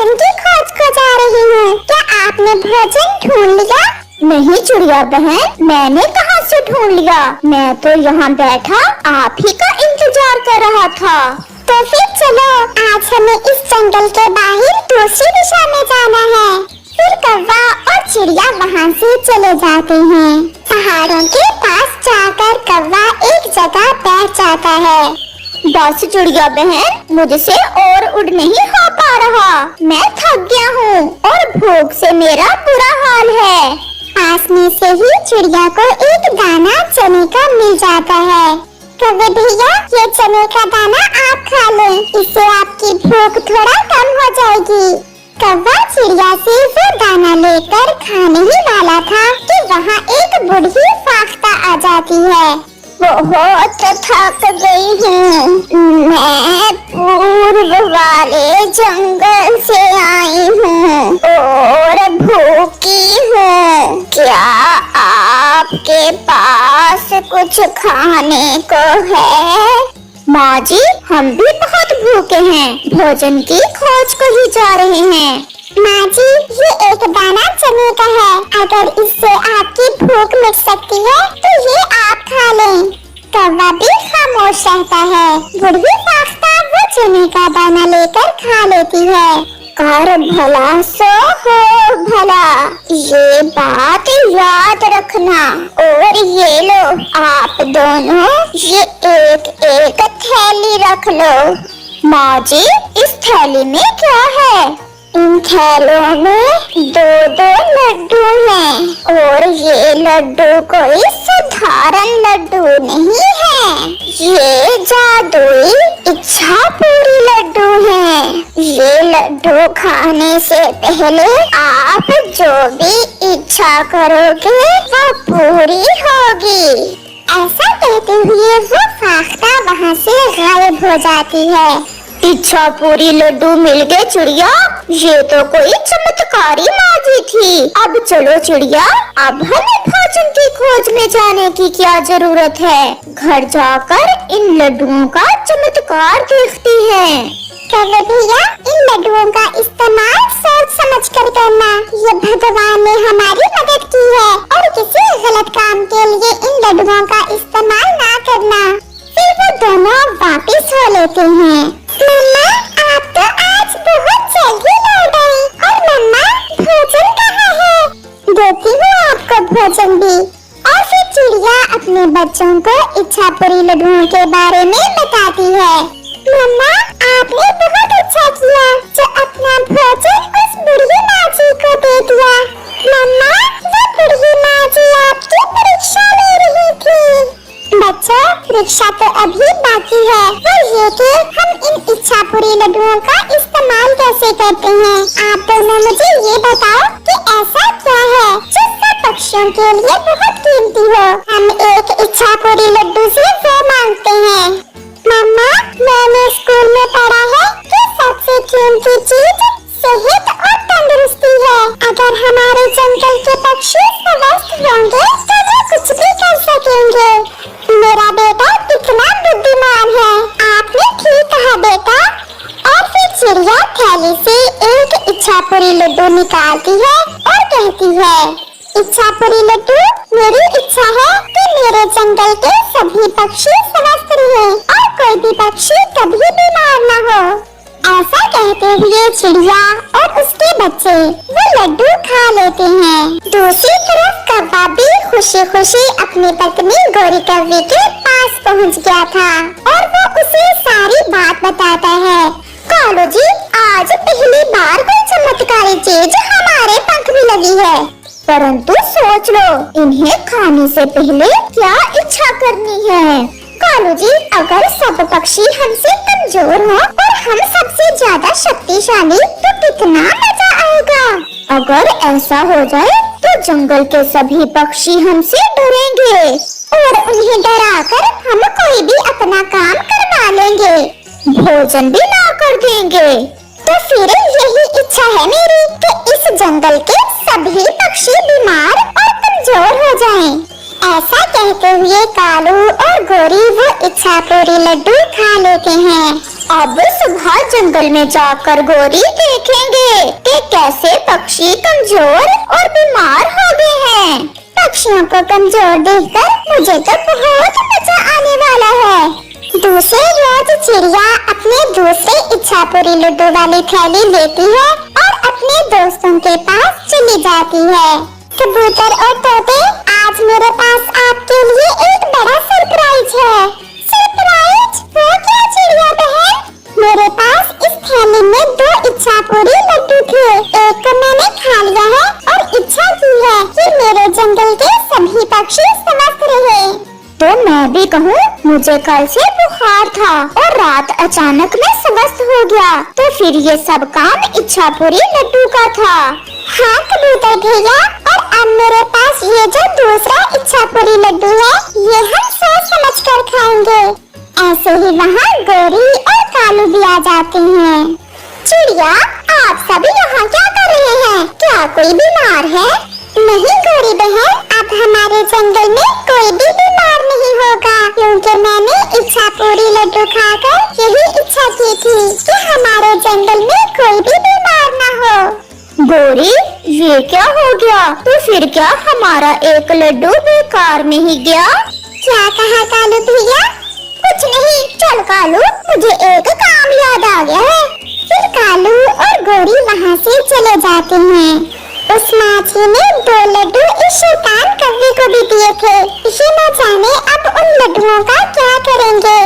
भोजन की खोज को जा रही हूँ। क्या आपने भोजन ढूंढ लिया? नहीं चिड़िया बहन, मैंने कहाँ से ढूंढ लिया। मैं तो यहाँ बैठा आप ही का इंतजार कर रहा था। तो फिर चलो, आज हमें इस जंगल के बाहर दूसरी दिशा में जाना है। फिर कौवा और चिड़िया वहाँ से चले जाते हैं। पहाड़ों के पास जाकर कौवा एक जगह बैठ जाता है। बस चिड़िया बहन, मुझसे और उड़ नहीं हो पा रहा। मैं थक गया हूँ और भूख से मेरा बुरा हाल है। पास में से ही चिड़िया को एक दाना चने का मिल जाता है। कौवे भैया, ये चने का दाना आप खा लें, इससे आपकी भूख थोड़ा कम हो जाएगी। कौवा चिड़िया से वो दाना लेकर खाने ही वाला था कि वहाँ एक बूढ़ी फाख्ता आ जाती है। बहुत थक गई हूँ, मैं पूर्व वाले जंगल से आई हूँ और भूखी हूँ। क्या आपके पास कुछ खाने को है? माँ जी, हम भी बहुत भूखे हैं, भोजन की खोज को ही जा रहे हैं। माँ जी, ये एक दाना चने का है, अगर इससे आपकी भूख मिट सकती है तो ये आप खा लें। कौवा भी खामोश रहता है। बूढ़ी फाख्ता वो चने का दाना लेकर खा लेती है। कर भला सो हो भला, ये बात याद रखना। और ये लो आप दोनों, ये एक एक थैली रख लो। माँ जी, इस थैली में क्या है? इन थैलों में दो लड्डू हैं और ये लड्डू कोई साधारण लड्डू नहीं है, ये जादुई इच्छा पूरी लड्डू हैं। ये लड्डू खाने से पहले आप जो भी इच्छा करोगे वो पूरी होगी। ऐसा कहते हुए वो फाख्ता वहाँ से गायब हो जाती है। इच्छा पूरी लड्डू मिल गए चिड़िया, ये तो कोई चमत्कारी माजी थी। अब चलो चिड़िया, अब हमें भोजन की खोज में जाने की क्या जरूरत है। घर जाकर इन लड्डुओं का चमत्कार देखती हैं। कौवे भैया, इन लड्डुओं का इस्तेमाल सोच समझ कर करना। ये भगवान ने हमारी मदद की है और किसी गलत काम के लिए इन लड्डुओं का इस्तेमाल ना करना। फिर वो दोनों वापिस हो लेते हैं। मम्मा, आप तो आज बहुत जल्दी लौट आई। और मम्मा, भोजन कहाँ है? देती हूँ आपको भोजन भी। और फिर चिड़िया अपने बच्चों को इच्छा पूरी लड्डुओं के बारे में बताती है। मम्मा, आपने बहुत अच्छा किया जो अपना भोजन उस बूढ़ी माँ जी को दे दिया। मम्मा, वो बूढ़ी माँ जी आपकी परीक्षा ले रही थी। बच्चों, परीक्षा तो अभी बाकी है, और ये कि हम इन इच्छा पूरी लड्डुओं का इस्तेमाल कैसे करते हैं। आप दोनों मुझे ये बताओ कि ऐसा क्या है जो सब पक्षियों के लिए बहुत कीमती हो। हम एक इच्छा पूरी लड्डू से वो मांगते हैं। मम्मा, मैंने स्कूल में पढ़ा है कि सबसे कीमती चीज सेहत और तंदुरुस्ती है। अगर हमारे जंगल के पक्षी स्वस्थ होंगे तो वो कुछ भी कर सकेंगे। मेरा बेटा कितना बुद्धिमान है। आपने ठीक कहा बेटा। और फिर चिड़िया थैली से एक इच्छा पूरी लड्डू निकालती है और कहती है, इच्छा पूरी लड्डू, मेरी इच्छा है कि मेरे जंगल के सभी पक्षी स्वस्थ रहे और कोई भी पक्षी कभी बीमार न हो। ऐसा कहते हुए चिड़िया और उसके बच्चे वो लड्डू खा लेते हैं। दूसरी तरफ कौवा भी खुशी खुशी अपनी पत्नी गोरी कौवे के पास पहुंच गया था और वो उसे सारी बात बताता है। कालू जी, आज पहली बार कोई चमत्कारी चीज हमारे पंख में लगी है, परंतु सोच लो इन्हें खाने से पहले क्या इच्छा करनी है। कालू जी, अगर सब पक्षी हमसे कमजोर हो और हम सबसे ज्यादा शक्तिशाली तो कितना मजा आएगा। अगर ऐसा हो जाए तो जंगल के सभी पक्षी हमसे डरेंगे और उन्हें डराकर हम कोई भी अपना काम करवा लेंगे, भोजन भी ना कर देंगे। तो फिर यही इच्छा है मेरी कि इस जंगल के सभी पक्षी बीमार और कमजोर हो जाएं। ऐसा कहते हुए कालू और गोरी वो इच्छा पूरी लड्डू खा लेते हैं। अब सुबह जंगल में जाकर गोरी देखेंगे कि कैसे पक्षी कमजोर और बीमार हो गए हैं। पक्षियों को कमजोर देखकर मुझे तो बहुत मजा आने वाला है। दूसरे रोज चिड़िया अपने दूसरे इच्छा पूरी लड्डू वाली थैली लेती है और अपने दोस्तों के पास चली जाती है। कबूतर और तोते, आज मेरे पास आपके लिए एक बड़ा सरप्राइज है। सरप्राइज? वो क्या चिड़िया बहन? मेरे पास इस थैली में 2 इच्छा पूरी लड्डू थे। एक को मैंने खा लिया है और इच्छा की है कि मेरे जंगल के सभी पक्षी स्वस्थ रहे। तो मैं भी कहूँ, मुझे कल से बुखार था और रात अचानक में स्वस्थ हो गया, तो फिर ये सब काम इच्छा पूरी लड्डू का था। हाँ कबूतर भैया, और अब मेरे पास ये जो दूसरा इच्छा पूरी लड्डू है, ये हम सोच समझ कर खाएंगे। ऐसे ही वहाँ गोरी और कालू भी आ जाते हैं। चिड़िया, आप सभी यहाँ क्या कर रहे हैं? क्या कोई बीमार है? नहीं गोरी बहन, अब हमारे जंगल में कोई भी बीमार नहीं होगा, क्योंकि मैंने इच्छा पूरी लड्डू खाकर यही इच्छा की थी कि हमारे जंगल में कोई भी बीमार न हो। गोरी, ये क्या हो गया? तो फिर क्या हमारा एक लड्डू बेकार में ही गया? क्या कहा कालू भैया? कुछ नहीं, चल कालू, मुझे एक काम याद आ गया है। फिर कालू और गोरी वहाँ से चले जाते हैं। उस माछी ने 2 लड्डू इस शैतान कौवे को भी दिए थे। इसे न जाने अब उन लड्डुओं का क्या करेंगे।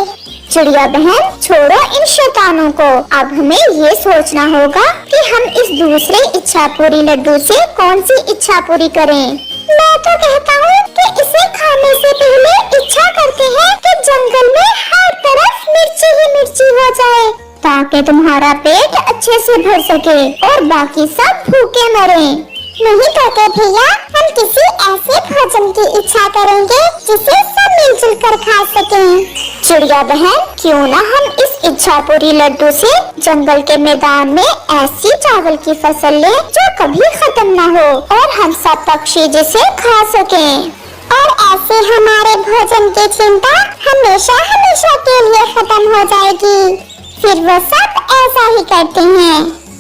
चिड़िया बहन, छोड़ो इन शैतानों को। अब हमें ये सोचना होगा कि हम इस दूसरे इच्छा पूरी लड्डू से कौन सी इच्छा पूरी करें। मैं तो कहता हूँ कि इसे खाने से पहले इच्छा करते हैं कि जंगल में हर तरफ मिर्ची ही मिर्ची हो जाए, ताकि तुम्हारा पेट अच्छे से भर सके और बाकी सब भूखे मरें। नहीं कहते भैया, हम किसी ऐसे भोजन की इच्छा करेंगे जिसे सब मिलजुल कर खा सकें। चिड़िया बहन, क्यों ना हम इस इच्छा पूरी लड्डू से जंगल के मैदान में ऐसी चावल की फसल ले जो कभी खत्म न हो और हम सब पक्षी जिसे खा सकें। और ऐसे हमारे भोजन की चिंता हमेशा हमेशा के लिए खत्म हो जाएगी। फिर वो सब ऐसा ही करते हैं।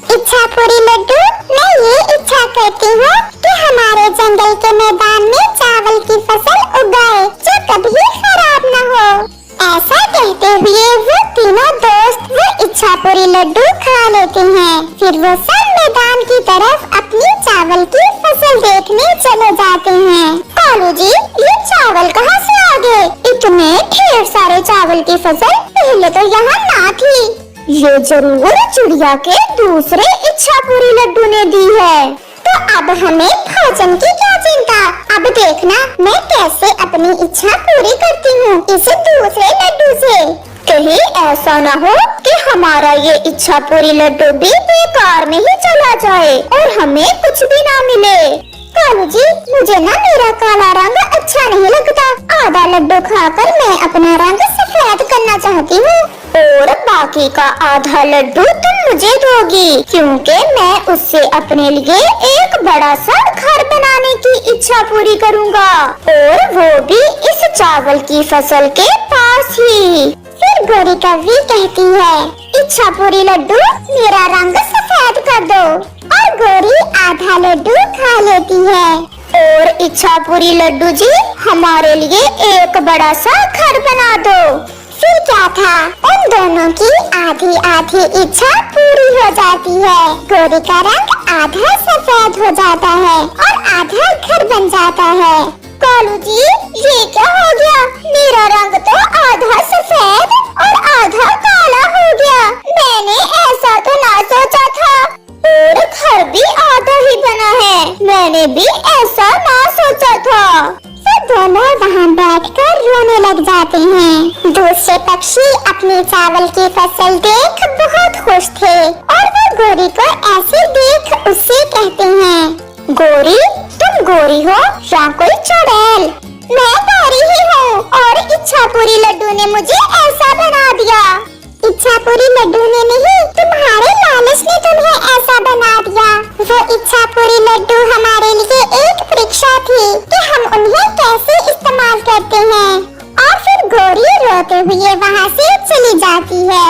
इच्छा पूरी लड्डू, मैं ये इच्छा करती हूँ कि हमारे जंगल के मैदान में चावल की फसल उगाए जो कभी खराब न हो। ऐसा कहते हुए वो तीनों दोस्त वो इच्छा पूरी लड्डू खा लेते हैं। फिर वो सब मैदान की तरफ अपनी चावल की फसल देखने चले जाते हैं। कालू जी, ये चावल कहाँ से आ गए? इतने ढेर सारे चावल की फसल पहले तो यहाँ ना थी। ये जरूर चिड़िया के दूसरे इच्छा पूरी लड्डू ने दी है। तो अब हमें भोजन की क्या चिंता? अब देखना मैं कैसे अपनी इच्छा पूरी करती हूँ इस दूसरे लड्डू से। कहीं ऐसा न हो कि हमारा ये इच्छा पूरी लड्डू भी बेकार में ही चला जाए और हमें कुछ भी ना मिले। कालू जी, मुझे ना मेरा काला रंग अच्छा नहीं लगता। आधा लड्डू खाकर मैं अपना रंग सफेद करना चाहती हूँ। और बाकी का आधा लड्डू तुम मुझे दोगी, क्योंकि मैं उससे अपने लिए एक बड़ा सा घर बनाने की इच्छा पूरी करूँगा, और वो भी इस चावल की फसल के पास ही। फिर गोरी कौवी कहती है, इच्छा पूरी लड्डू, मेरा रंग सफेद कर दो। और गोरी आधा लड्डू खा लेती है। और इच्छा पूरी लड्डू जी, हमारे लिए एक बड़ा सा घर बना दो। फिर क्या था, उन दोनों की आधी आधी इच्छा पूरी हो जाती है। गोरी का रंग आधा सफेद हो जाता है और आधा घर बन जाता है। कालू जी, ये क्या हो गया? मेरा रंग तो आधा सफेद और आधा काला हो गया। मैंने ऐसा तो ना सोचा था। और घर भी आधा ही बना है, मैंने भी ऐसा ना सोचा था। फिर दोनों वहाँ बैठकर रोने लग जाते हैं। दूसरे पक्षी अपनी चावल की फसल देख बहुत खुश थे और वो गोरी को ऐसे देख उससे कहते हैं, गोरी, तुम गोरी हो या कोई चुड़ैल? मैं गोरी ही हूँ और इच्छा पूरी लड्डू ने मुझे ऐसा बना दिया। इच्छा पूरी लड्डू ने नहीं, तुम्हारे लालच ने तुम्हें ऐसा बना दिया। वो इच्छा पूरी लड्डू हमारे लिए एक परीक्षा थी कि हम उन्हें कैसे इस्तेमाल करते हैं। और फिर गोरी रोते हुए वहाँ से चली जाती है।